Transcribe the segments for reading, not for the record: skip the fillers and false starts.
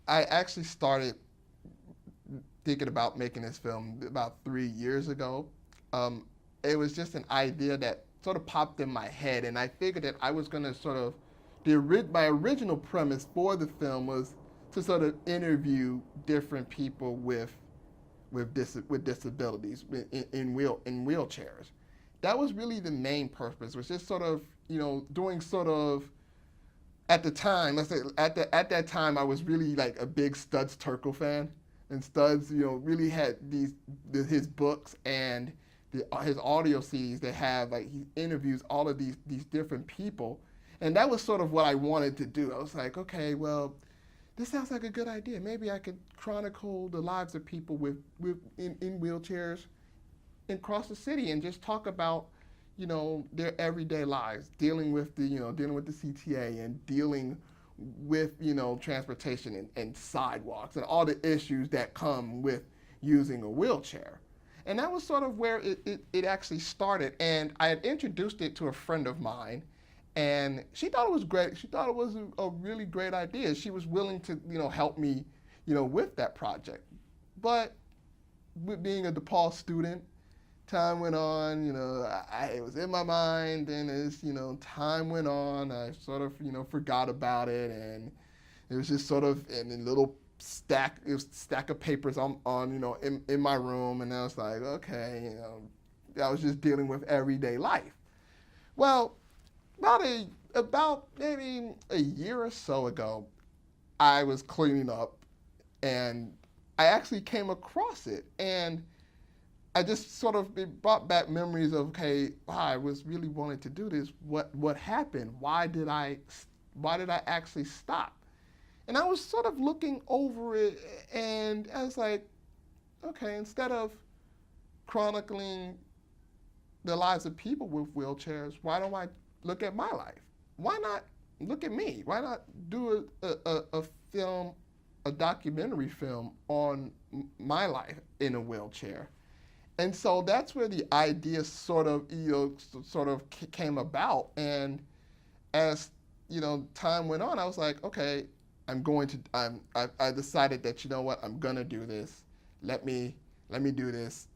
I actually started thinking about making this film about 3 years ago. Um, it was just an idea that sort of popped in my head, and I figured that I was going to sort of my original premise for the film was to sort of interview different people with disabilities in wheelchairs. That was really the main purpose. Was just sort of doing sort of at the time, let's say at that time, I was really like a big Studs Terkel fan, and Studs, really had his books and his audio CDs that have like he interviews all of these different people, and that was sort of what I wanted to do. I was like, okay, well, this sounds like a good idea. Maybe I could chronicle the lives of people in wheelchairs across the city and just talk about their everyday lives, dealing with the CTA and dealing with transportation and sidewalks and all the issues that come with using a wheelchair. And that was sort of where it actually started. And I had introduced it to a friend of mine, and she thought it was great. She thought it was a really great idea. She was willing to help me with that project. But with being a DePaul student, time went on, it was in my mind, and as, time went on, I sort of, forgot about it, and it was just sort of in a little stack, it was a stack of papers on in my room, and I was like, okay, I was just dealing with everyday life. Well, about maybe a year or so ago, I was cleaning up, and I actually came across it, and I just sort of, it brought back memories of, okay, wow, I was really wanting to do this. What happened? Why did I actually stop? And I was sort of looking over it, and I was like, okay, instead of chronicling the lives of people with wheelchairs, why don't I look at my life? Why not look at me? Why not do a film, a documentary film on my life in a wheelchair? And so that's where the idea sort of came about. And as time went on, I was like, okay, I decided that I'm gonna do this. Let me do this.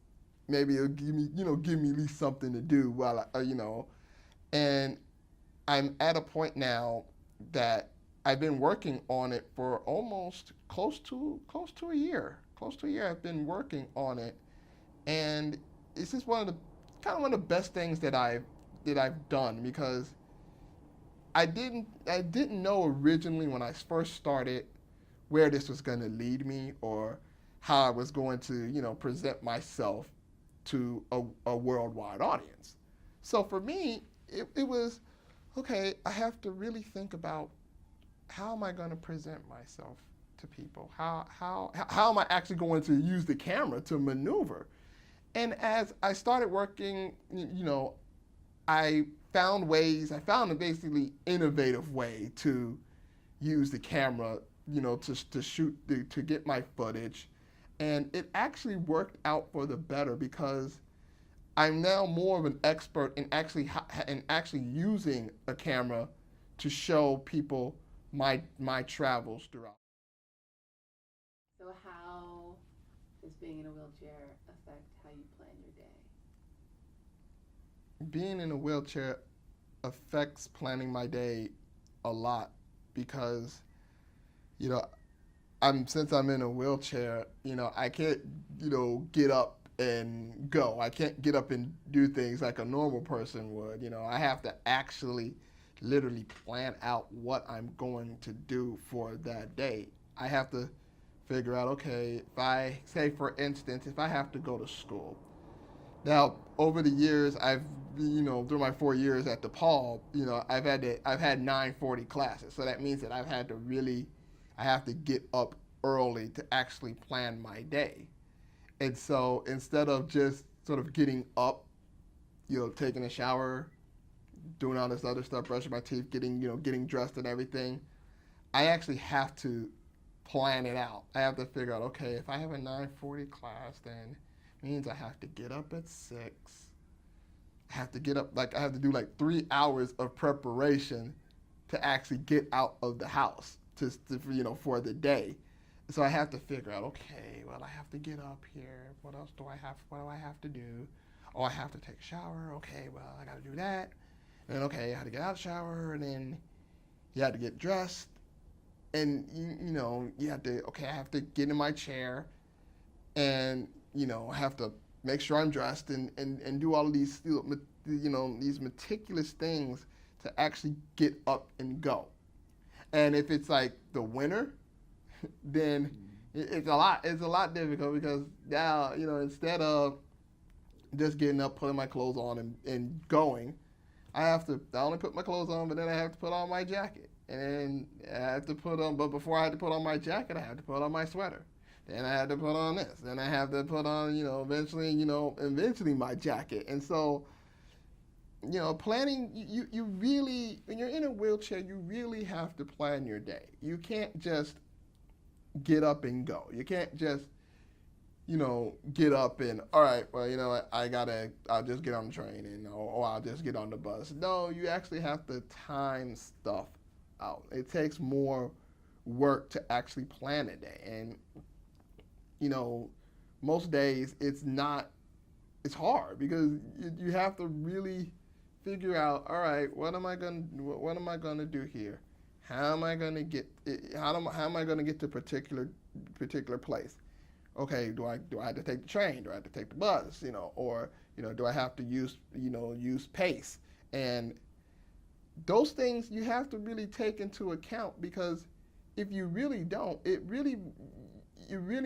Maybe it'll give me at least something to do while And I'm at a point now that I've been working on it for almost close to a year. Close to a year I've been working on it. And it's just one of the best things that I've done, because I didn't know originally when I first started where this was going to lead me, or how I was going to present myself to a worldwide audience. So for me, it was, okay, I have to really think about, how am I going to present myself to people? How am I actually going to use the camera to maneuver? And as I started working, I I found a basically innovative way to use the camera, to shoot, to get my footage. And it actually worked out for the better because I'm now more of an expert in actually using a camera to show people my travels throughout. So how does being in a wheelchair affect how you plan your day? Being in a wheelchair affects planning my day a lot because, you know, since I'm in a wheelchair, I can't, get up and go. I can't get up and do things like a normal person would. I have to actually literally plan out what I'm going to do for that day. I have to figure out, okay, if I say for instance, if I have to go to school. Now, over the years, through my 4 years at DePaul, I've had 940 classes. So that means that I have to get up early to actually plan my day. And so instead of just sort of getting up, taking a shower, doing all this other stuff, brushing my teeth, getting dressed and everything, I actually have to plan it out. I have to figure out, okay, if I have a 9:40 class, then it means I have to get up at 6. I have to get up, I have to do 3 hours of preparation to actually get out of the house for the day. So I have to figure out, okay, well, I have to get up here. What else do I have? What do I have to do? Oh, I have to take a shower. Okay, well, I got to do that. And then, okay, I had to get out of the shower, and then you had to get dressed. And, you have to, okay, I have to get in my chair, and, I have to make sure I'm dressed and do all of these, these meticulous things to actually get up and go. And if it's like the winter, then it's a lot difficult because now, instead of just getting up, putting my clothes on and going, I only put my clothes on, but then I have to put on my jacket. And I have to but before I had to put on my jacket, I had to put on my sweater. Then I had to put on this. Then I have to put on, eventually my jacket. And so, planning, you really, when you're in a wheelchair, you really have to plan your day. You can't just get up and go. You can't just, get up and, all right, well, I'll just get on the train or I'll just get on the bus. No, you actually have to time stuff out. It takes more work to actually plan a day. And, most days it's hard because you have to really figure out, all right, what am I going to do here? How am I going to get to particular place? Okay, do I have to take the train? Do I have to take the bus? Or do I have to use pace? And those things you have to really take into account because if you really don't, it really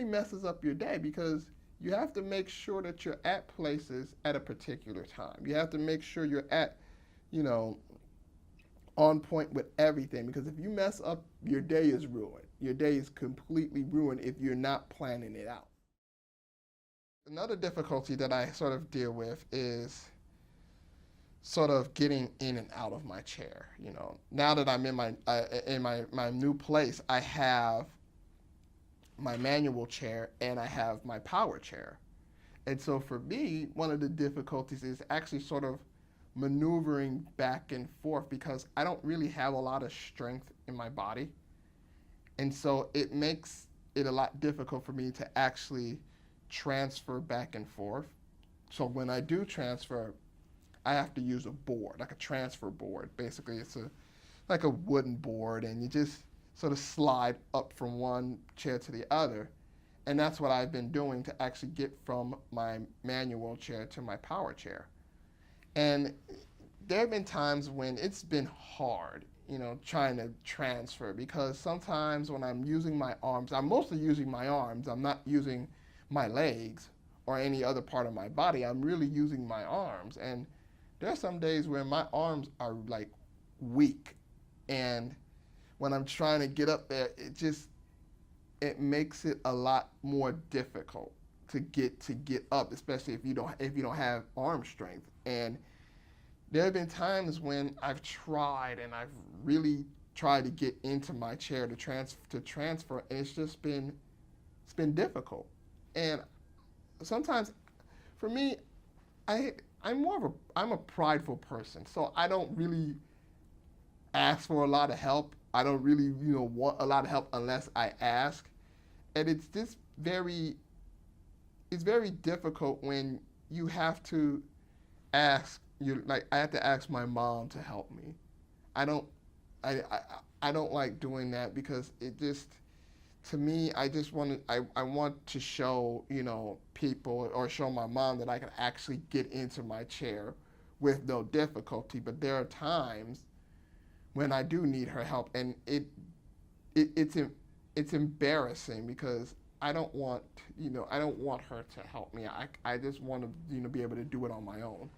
messes up your day because you have to make sure that you're at places at a particular time. You have to make sure you're at, on point with everything because if you mess up, your day is ruined. Your day is completely ruined if you're not planning it out. Another difficulty that I sort of deal with is sort of getting in and out of my chair. Now that I'm in my new place, I have my manual chair and I have my power chair. And so for me, one of the difficulties is actually sort of maneuvering back and forth because I don't really have a lot of strength in my body. And so it makes it a lot difficult for me to actually transfer back and forth. So when I do transfer, I have to use a board, like a transfer board. Basically, it's like a wooden board, and you just sort of slide up from one chair to the other. And that's what I've been doing to actually get from my manual chair to my power chair. And there have been times when it's been hard, trying to transfer because sometimes when I'm using my arms, I'm mostly using my arms. I'm not using my legs or any other part of my body. I'm really using my arms. And there are some days where my arms are weak. And when I'm trying to get up there, it makes it a lot more difficult to get up, especially if you don't have arm strength. And there have been times when I've tried and I've really tried to get into my chair to transfer, and it's been difficult. And sometimes, for me, I'm a prideful person, so I don't really ask for a lot of help. I don't really want a lot of help unless I ask, and it's very difficult when you have to ask you like I have to ask my mom to help me. I don't I don't like doing that because it just to me I want to show people or show my mom that I can actually get into my chair with no difficulty. But there are times when I do need her help, and it's embarrassing because I don't want her to help me. I just want to be able to do it on my own.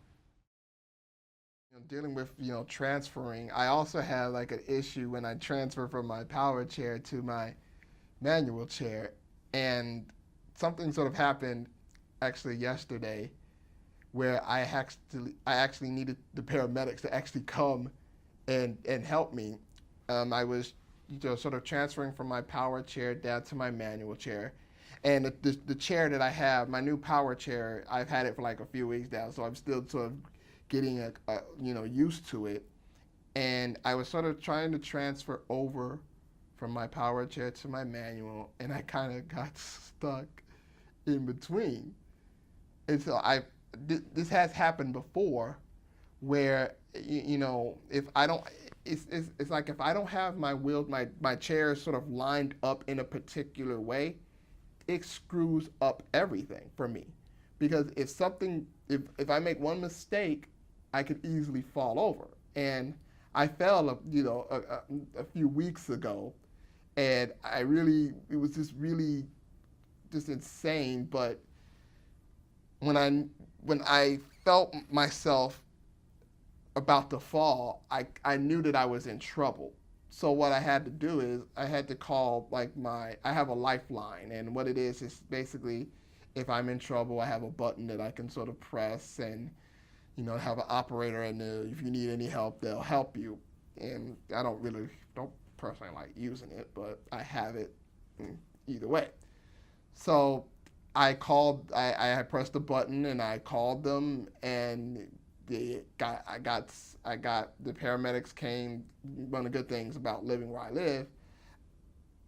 Dealing with transferring, I also have like an issue when I transfer from my power chair to my manual chair, and something sort of happened actually yesterday where I actually needed the paramedics to actually come and help me. I was sort of transferring from my power chair down to my manual chair. And the chair that I have, my new power chair, I've had it for like a few weeks now, so I'm still sort of getting used to it. And I was sort of trying to transfer over from my power chair to my manual, and I kind of got stuck in between. And so this has happened before, where if I don't, it's like if I don't have my chair sort of lined up in a particular way, it screws up everything for me. Because if I make one mistake, I could easily fall over. And I fell, a few weeks ago, and it was just really just insane. But when I felt myself about to fall, I knew that I was in trouble. So what I had to do is I had to call I have a lifeline, and what it is basically if I'm in trouble, I have a button that I can sort of press and have an operator, and if you need any help, they'll help you. And I don't personally like using it, but I have it either way. So I pressed the button and I called them, and I got the paramedics came. One of the good things about living where I live,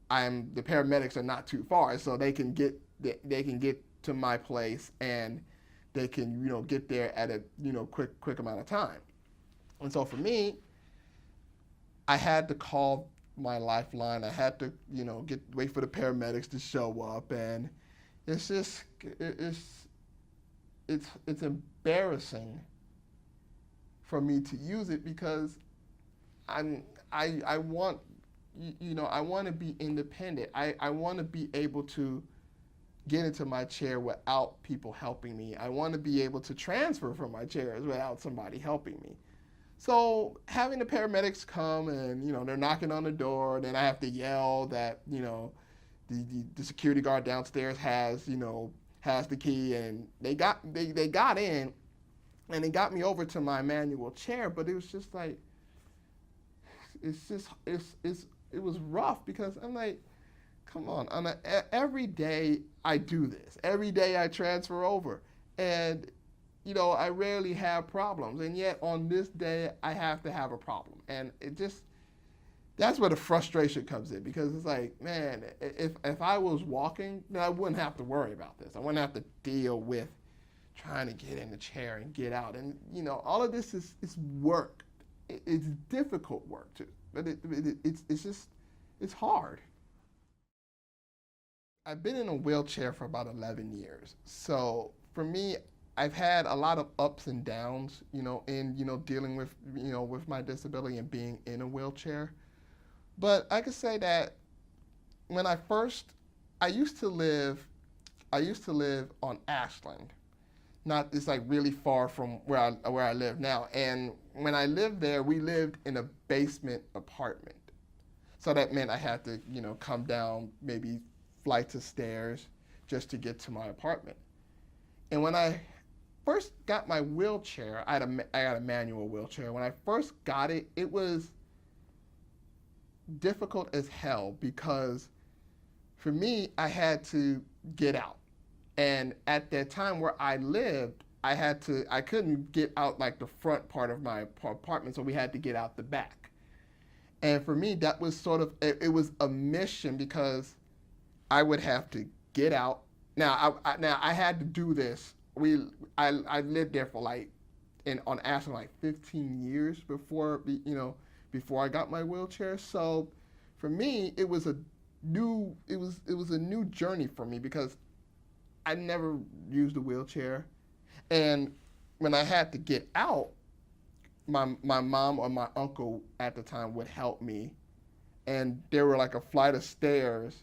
the paramedics are not too far, so they can get to my place, and they can get there at a quick amount of time. And so for me, I had to call my lifeline. I had to wait for the paramedics to show up, and it's just it's embarrassing for me to use it because I want I want to be independent. I want to be able to get into my chair without people helping me. I want to be able to transfer from my chairs without somebody helping me. So having the paramedics come and they're knocking on the door, then I have to yell that the security guard downstairs has the key, and they got in, and they got me over to my manual chair. But it was just like it was rough because I'm like, come on, every day I do this. Every day I transfer over, and I rarely have problems, and yet on this day I have to have a problem, and that's where the frustration comes in, because it's like, man, if I was walking, then I wouldn't have to worry about this. I wouldn't have to deal with trying to get in the chair and get out, and all of this is work. It's difficult work too, but it's hard. I've been in a wheelchair for about 11 years. So for me, I've had a lot of ups and downs, in, dealing with my disability and being in a wheelchair. But I could say that when I used to live on Ashland. It's like really far from where I live now. And when I lived there, we lived in a basement apartment. So that meant I had to, come down maybe flights of stairs just to get to my apartment. And when I first got my wheelchair, I got a manual wheelchair. When I first got it, it was difficult as hell because for me, I had to get out. And at that time where I lived, I couldn't get out like the front part of my apartment, so we had to get out the back. And for me, that was sort of, it was a mission because I would have to get out. Now, I had to do this. I lived there for like, on Ashland, like 15 years before, before I got my wheelchair. So for me, it was a new journey for me because I never used a wheelchair. And when I had to get out, my mom or my uncle at the time would help me. And there were like a flight of stairs.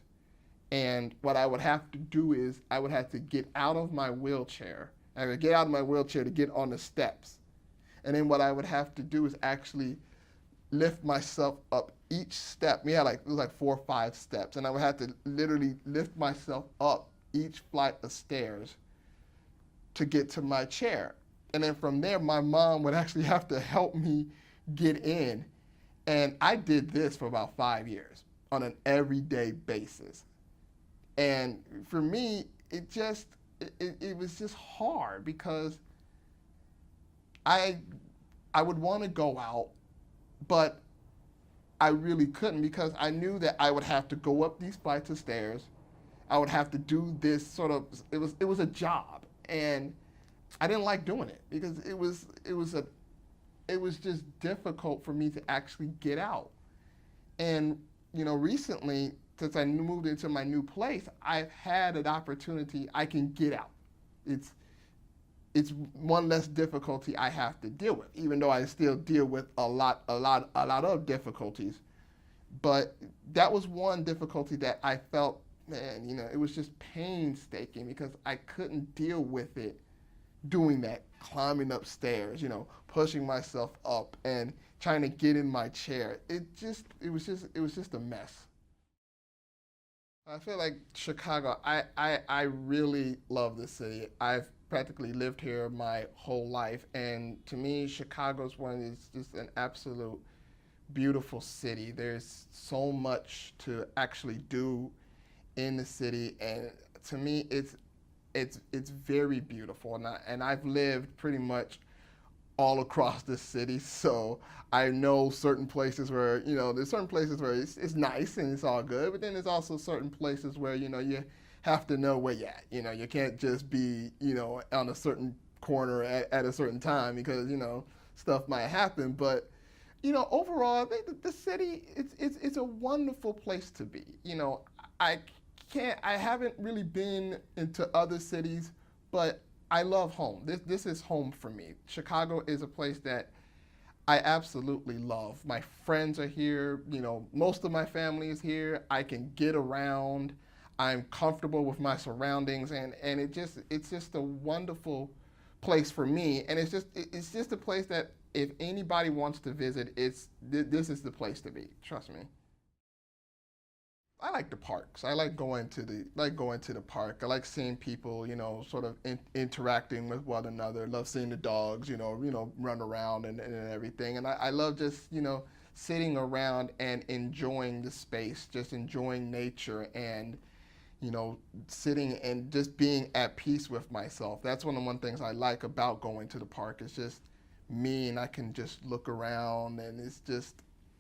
And what I would have to do is I would have to get out of my wheelchair. I would get out of my wheelchair to get on the steps. And then what I would have to do is actually lift myself up each step. We had it was like 4 or 5 steps. And I would have to literally lift myself up each flight of stairs to get to my chair. And then from there, my mom would actually have to help me get in. And I did this for about 5 years on an everyday basis. And for me, it was just hard because I would want to go out, but I really couldn't because I knew that I would have to go up these flights of stairs. I would have to do this it was a job. And I didn't like doing it because it was just difficult for me to actually get out. And recently, since I moved into my new place, I've had an opportunity. I can get out. It's one less difficulty I have to deal with, even though I still deal with a lot of difficulties. But that was one difficulty that I felt, man, it was just painstaking because I couldn't deal with it doing that, climbing upstairs, pushing myself up and trying to get in my chair. It was just a mess. I feel like Chicago, I really love this city. I've practically lived here my whole life, and to me, Chicago's is just an absolute beautiful city. There's so much to actually do in the city, and to me, it's very beautiful. And I've lived pretty much all across the city, so I know certain places where there's certain places where it's nice and it's all good, but then there's also certain places where you have to know where you're at. You can't just be on a certain corner at a certain time because stuff might happen. But overall, I think the city it's a wonderful place to be. I haven't really been into other cities, but I love home. This is home for me. Chicago is a place that I absolutely love. My friends are here. Most of my family is here. I can get around. I'm comfortable with my surroundings, and it's just a wonderful place for me. And it's just a place that if anybody wants to visit, this is the place to be. Trust me. I like the parks. I like going to the park. I like seeing people, sort of interacting with one another. I love seeing the dogs, run around and everything. And I love just, sitting around and enjoying the space, just enjoying nature and, sitting and just being at peace with myself. That's one things I like about going to the park. It's just me, and I can just look around, and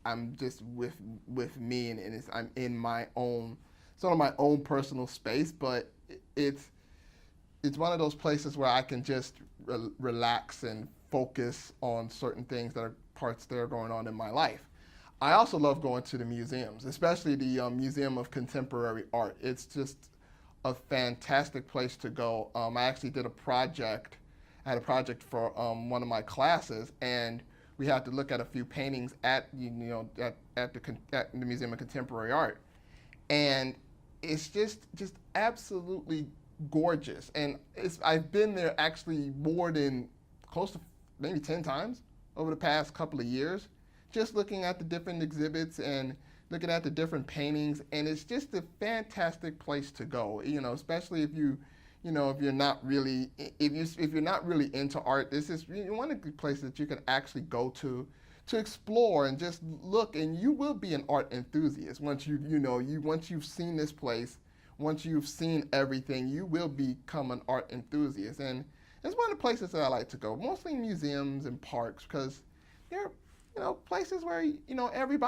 I'm just with me, and I'm in my own, sort of my own personal space, but it's one of those places where I can just relax and focus on certain things that are going on in my life. I also love going to the museums, especially the Museum of Contemporary Art. It's just a fantastic place to go. I actually did a project. I had a project for one of my classes, and we had to look at a few paintings at the Museum of Contemporary Art, and it's just absolutely gorgeous. And I've been there actually more than close to maybe 10 times over the past couple of years, just looking at the different exhibits and looking at the different paintings, and it's just a fantastic place to go. Especially if if you're not really if you're not really into art, this is one of the places that you can actually go to explore and just look, and you will be an art enthusiast once once you've seen this place, once you've seen everything, you will become an art enthusiast. And it's one of the places that I like to go, mostly museums and parks, because they're places where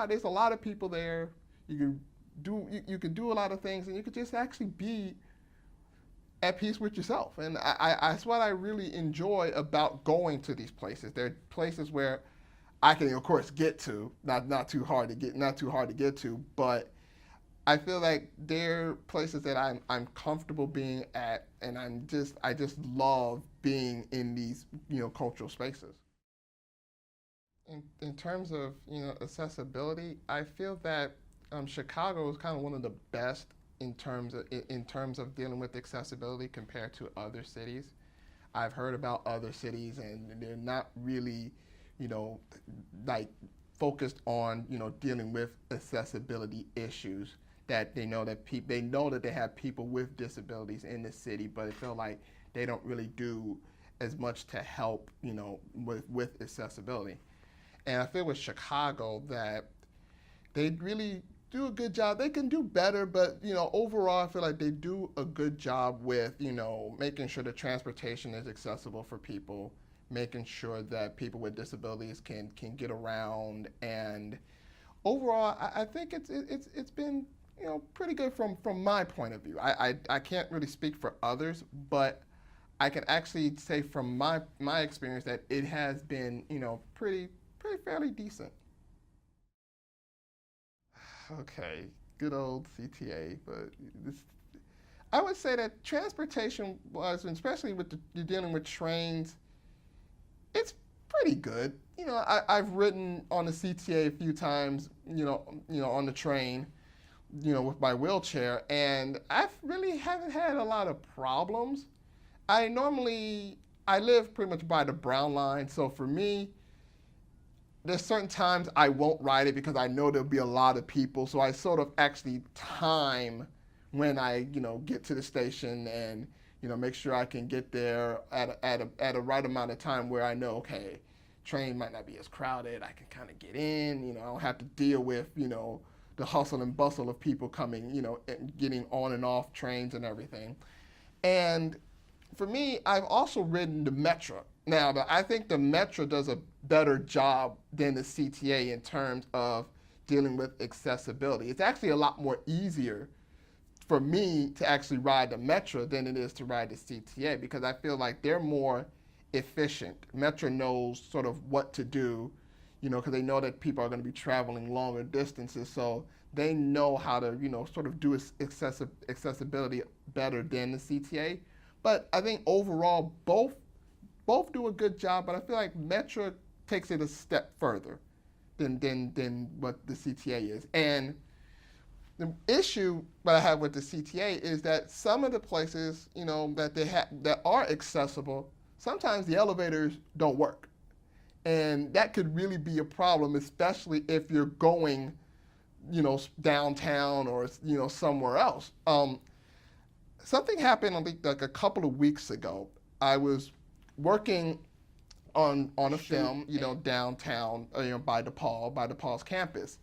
there's a lot of people there. You can do a lot of things, and you could just actually be at peace with yourself. And that's what I really enjoy about going to these places. They're places where I can, of course, get to, not too hard to get to, but I feel like they're places that I'm comfortable being at, and I just love being in these cultural spaces. In terms of accessibility, I feel that Chicago is kind of one of the best in terms of dealing with accessibility compared to other cities. I've heard about other cities, and they're not really like focused on dealing with accessibility issues, that they know that they have people with disabilities in the city, but I feel like they don't really do as much to help with accessibility. And I feel with Chicago that they really do a good job. They can do better, but overall I feel like they do a good job with making sure that transportation is accessible for people, making sure that people with disabilities can get around. And overall I think it's been pretty good from my point of view. I can't really speak for others, but I can actually say from my experience that it has been pretty fairly decent. Okay, good old CTA, but I would say that transportation was, especially with you're dealing with trains, it's pretty good. I've ridden on the CTA a few times, on the train, with my wheelchair, and I really haven't had a lot of problems. I live pretty much by the Brown line, so for me, there's certain times I won't ride it because I know there'll be a lot of people. So I sort of actually time when I, get to the station and, make sure I can get there at a right amount of time where I know, okay, train might not be as crowded. I can kind of get in, I don't have to deal with, the hustle and bustle of people coming, and getting on and off trains and everything. And for me, I've also ridden the Metro. Now, I think the Metro does a better job than the CTA in terms of dealing with accessibility. It's actually a lot more easier for me to actually ride the Metro than it is to ride the CTA, because I feel like they're more efficient. Metro knows sort of what to do, because they know that people are going to be traveling longer distances, so they know how to, sort of do accessibility better than the CTA. But I think overall, both do a good job, but I feel like Metro takes it a step further than what the CTA is. And the issue that I have with the CTA is that some of the places, that are accessible, sometimes the elevators don't work. And that could really be a problem, especially if you're going, downtown or, somewhere else. Something happened, I think, like a couple of weeks ago. I was working on a film, downtown, by DePaul's campus.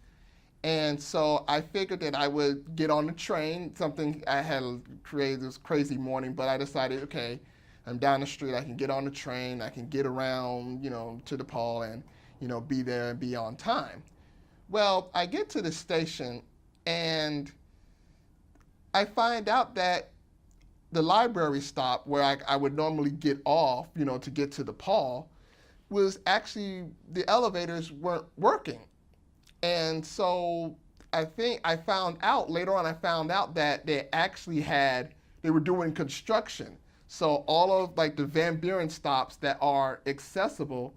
And so I figured that I would get on the train. Something I had created this crazy morning, but I decided, okay, I'm down the street, I can get on the train, I can get around, to DePaul and, be there and be on time. Well, I get to the station and I find out that the library stop where I would normally get off, to get to DePaul, was actually, the elevators weren't working. And so later on I found out that they were doing construction. So all of like the Van Buren stops that are accessible,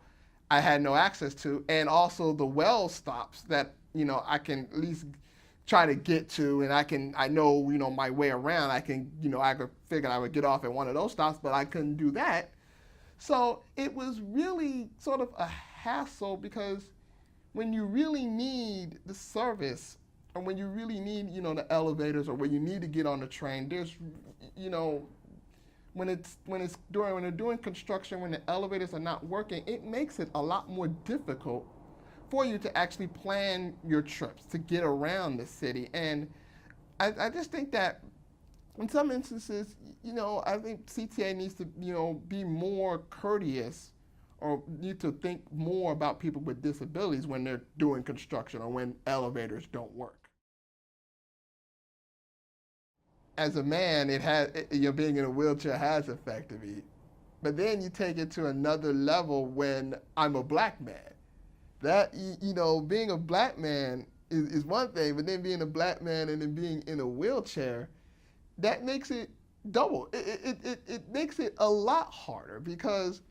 I had no access to, and also the Wells stops that, I can at least try to get to, and I know, my way around. I could figure I would get off at one of those stops, but I couldn't do that. So it was really sort of a hassle, because when you really need the service, and when you really need, the elevators, or when you need to get on the train, there's, you know, when they're doing construction, when the elevators are not working, it makes it a lot more difficult for you to actually plan your trips to get around the city. And I just think that in some instances, I think CTA needs to, be more courteous, or need to think more about people with disabilities when they're doing construction or when elevators don't work. As a man, being in a wheelchair has affected me. But then you take it to another level when I'm a black man. That, being a black man is one thing, but then being a black man and then being in a wheelchair, that makes it double. It makes it a lot harder because,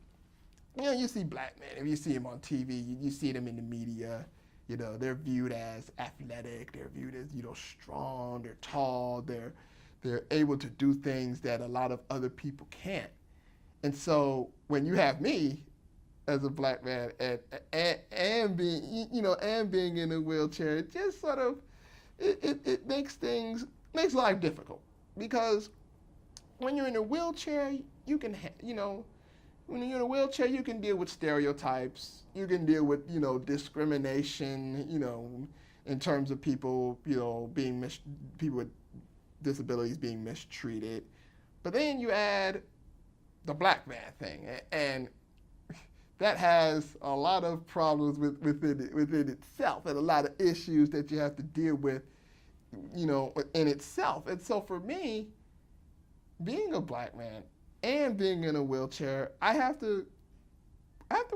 you see black men, if you see them on TV, you see them in the media, they're viewed as athletic, they're viewed as, strong, they're tall, they're able to do things that a lot of other people can't. And so when you have me as a black man and being, and being in a wheelchair, it just sort of, it makes life difficult. Because when you're in a wheelchair, you can, when you're in a wheelchair, you can deal with stereotypes. You can deal with, discrimination, in terms of people, people with disabilities being mistreated. But then you add the black man thing, and that has a lot of problems within itself, and a lot of issues that you have to deal with, in itself. And so for me, being a black man and being in a wheelchair, I have to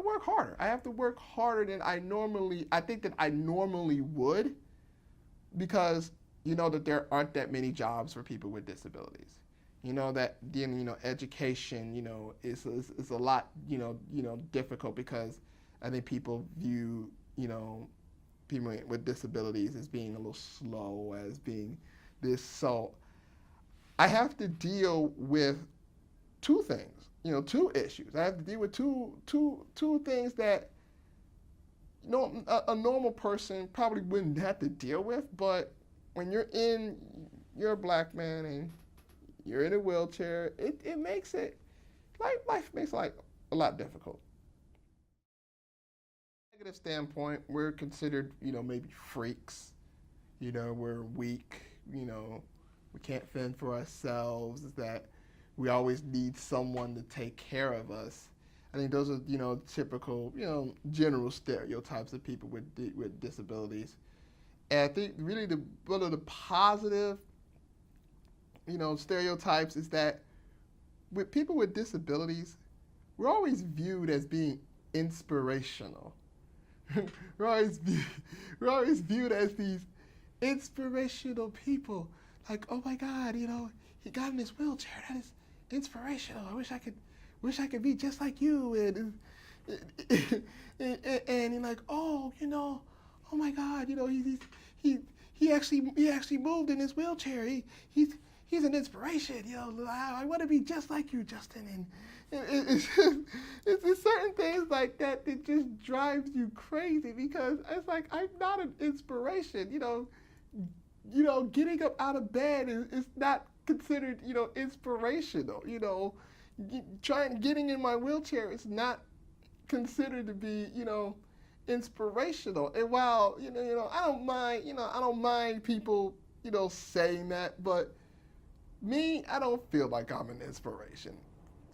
work harder. I have to work harder than I think that I normally would, because that there aren't that many jobs for people with disabilities. That education, is a lot, difficult, because I think people view, people with disabilities as being a little slow, as being this. So I have to deal with two things, two issues. I have to deal with two things that, a normal person probably wouldn't have to deal with. But when you're a black man and you're in a wheelchair, it makes life makes life a lot difficult. Negative standpoint, we're considered, maybe freaks. We're weak. We can't fend for ourselves. That we always need someone to take care of us. I think those are, typical, general stereotypes of people with disabilities. And I think really one of the positive, stereotypes is that with people with disabilities, we're always viewed as being inspirational. we're always viewed as these inspirational people. Like, oh my God, he got in his wheelchair. That is inspirational. I wish I could be just like you. And you're like, oh, oh my God, he actually moved in his wheelchair. He's an inspiration. I want to be just like you, Justin. And it's certain things like that that just drives you crazy, because it's like, I'm not an inspiration. Getting up out of bed is not considered, inspirational. Getting in my wheelchair is not considered to be, inspirational. And while I don't mind people, saying that, but me, I don't feel like I'm an inspiration.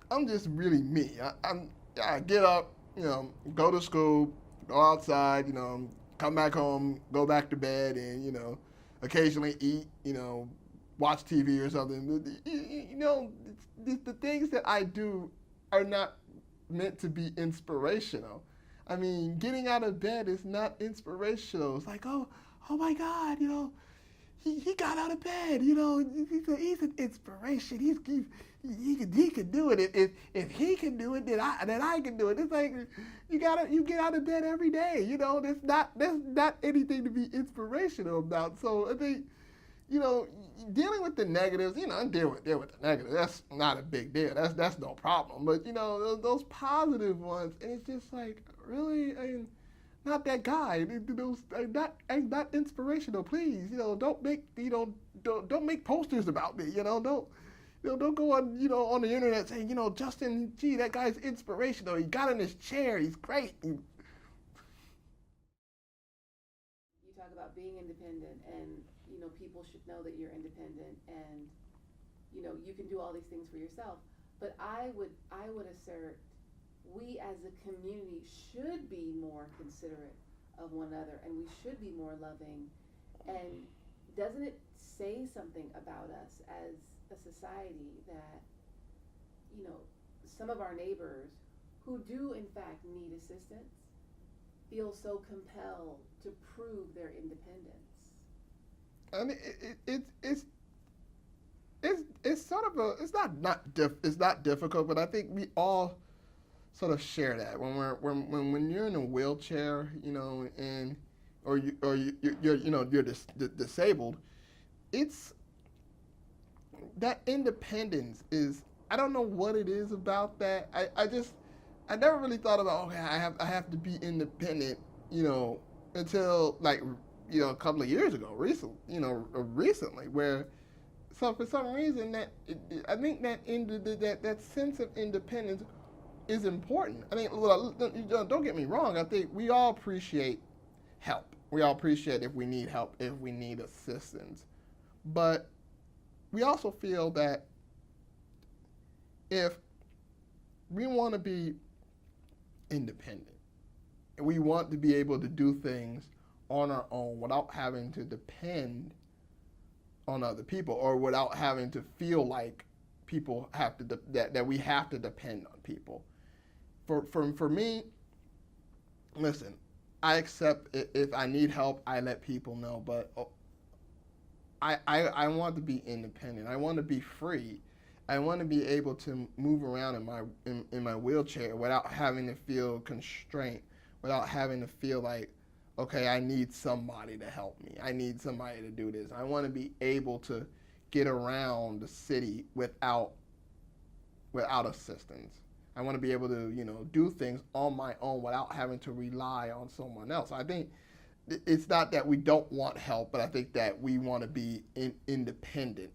I'm just really me. I get up, go to school, go outside, come back home, go back to bed, and occasionally eat, watch TV or something. The things that I do are not meant to be inspirational. I mean, getting out of bed is not inspirational. It's like, oh my God, he got out of bed. He's an inspiration. He can do it. If he can do it, then I can do it. It's like you get out of bed every day. There's not anything to be inspirational about. So I think, dealing with the negatives, I'm dealing with the negatives. That's not a big deal. That's no problem. But those positive ones, and it's just like, really, not that guy. I'm not inspirational. Please, don't make posters about me. Don't go on, on the internet saying, Justin, gee, that guy's inspirational. He got in his chair. He's great. You talk about being independent, and people should know that you're independent, and you can do all these things for yourself. But I would assert we as a community should be more considerate of one another, and we should be more loving. And doesn't it say something about us as a society that some of our neighbors who do in fact need assistance feel so compelled to prove their independence? I mean, it's sort of it's not difficult, but I think we all sort of share that when you're in a wheelchair, and you're disabled. It's that independence is, I don't know what it is about that. I never really thought about, okay, I have to be independent, until like a couple of years ago, recently, where so for some reason I think that sense of independence is important. I think, well, don't get me wrong. I think we all appreciate help. We all appreciate if we need help, if we need assistance, but we also feel that if we want to be independent, and we want to be able to do things on our own without having to depend on other people, or without having to feel like people have to that we have to depend on people. For me, listen, I accept if I need help, I let people know, but I want to be independent. I want to be free. I want to be able to move around in my wheelchair without having to feel constraint, without having to feel like, okay, I need somebody to help me. I need somebody to do this. I want to be able to get around the city without assistance. I want to be able to, do things on my own without having to rely on someone else. I think it's not that we don't want help, but I think that we want to be independent